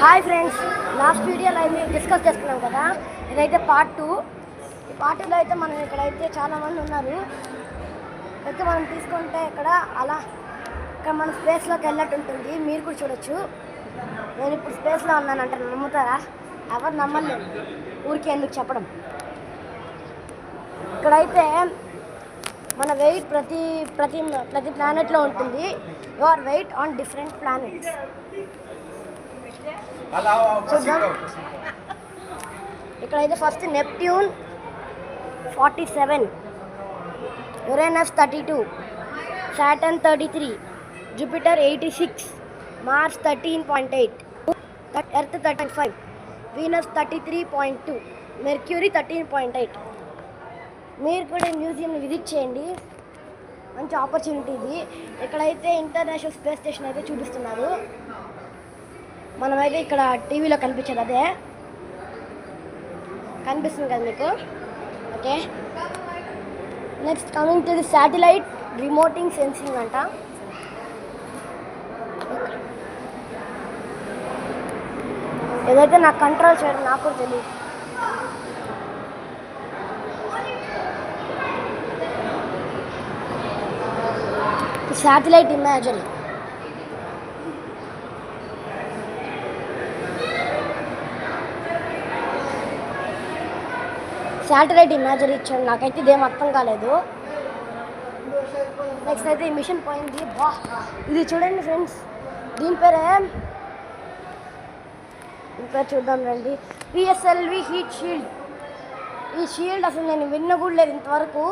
Hi friends, last వీడియోలో అయితే discuss చేసుకున్నాం కదా. ఇదైతే పార్ట్ 2. ఈ పార్ట్ 2లో అయితే మనం ఇక్కడైతే చాలామంది ఉన్నారు. అయితే మనం తీసుకుంటే ఇక్కడ మన స్పేస్లోకి వెళ్ళట్టు ఉంటుంది. మీరు కూడా చూడొచ్చు. నేను ఇప్పుడు స్పేస్లో ఉన్నానంటే నమ్ముతారా? ఎవరు నమ్మలేదు, ఊరికే ఎందుకు చెప్పడం. ఇక్కడైతే మన వెయిట్ ప్రతి ప్రతి ప్రతి ప్లానెట్లో ఉంటుంది. Your weight on different planets. ఇక్కడైతే first Neptune 47, Uranus 32, Saturn 33, Jupiter 86, Mars 13.8, Earth 35, Venus 33.2, Mercury 13.8. మీరు కూడా మ్యూజియం విజిట్ చేయండి, మంచి ఆపర్చునిటీ ఇది. ఇక్కడైతే ఇంటర్నేషనల్ స్పేస్ స్టేషన్ అయితే చూపిస్తున్నారు. మనమైతే ఇక్కడ టీవీలో కనిపించేది అదే కనిపిస్తుంది కదా మీకు. Okay, next coming to the satellite remoting sensing అంట. ఏదైతే నాకు కంట్రోల్ చేయడం నాకు కూడా తెలియదు. Satellite imagery. శాటిలైట్ ఇమేజరీ ఇచ్చాడు, నాకైతే ఇదేం అర్థం కాలేదు. నెక్స్ట్ అయితే ఈ మిషన్ పోయింది. ఇది చూడండి ఫ్రెండ్స్, దీని పేరు చూద్దాం రండి. PSLV heat shield. ఈ షీల్డ్ అసలు నేను విన్న కూడా లేదు ఇంతవరకు.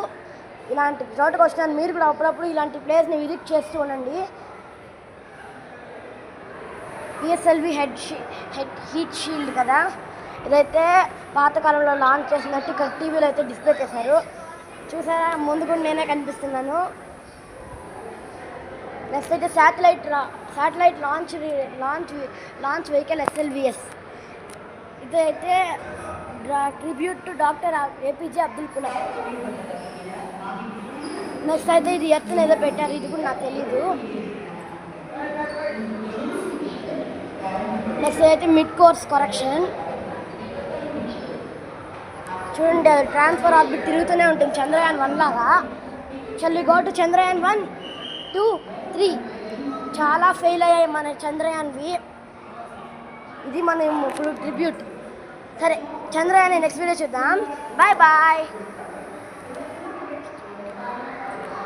ఇలాంటి చోటుకు వచ్చినాను. మీరు కూడా అప్పుడప్పుడు ఇలాంటి ప్లేస్ని విజిట్ చేస్తూ ఉండండి. పిఎస్ఎల్వి హీట్ షీల్డ్ కదా. ఇదైతే పాతకాలంలో లాంచ్ చేసినట్టు ఇక్కడ టీవీలో అయితే డిస్ప్లే చేశారు. చూసారా, ముందు కూడా నేనే కనిపిస్తున్నాను. నెక్స్ట్ అయితే శాటిలైట్ లాంచ్ వెహికల్ SLVS. ఇదైతే tribute to doctor APJ Abdul Kalam. Next అయితే ఇది ఎర్త్ని ఏదో పెట్టారు, ఇది కూడా నాకు తెలీదు. నెక్స్ట్ అయితే మిడ్ కోర్స్ కరెక్షన్. చూడండి, ట్రాన్స్ఫర్ ఆర్బిట్ తిరుగుతూనే ఉంటుంది చంద్రయాన్ 1 లాగా. Shall we go to Chandrayaan 1, 2, 3. చాలా ఫెయిల్ అయ్యాయి మన చంద్రయాన్వి. ఇది మనం ఇప్పుడు ట్రిబ్యూట్. సరే, చంద్రయాన్ నెక్స్ట్ వీడియో చూద్దాం. Bye bye.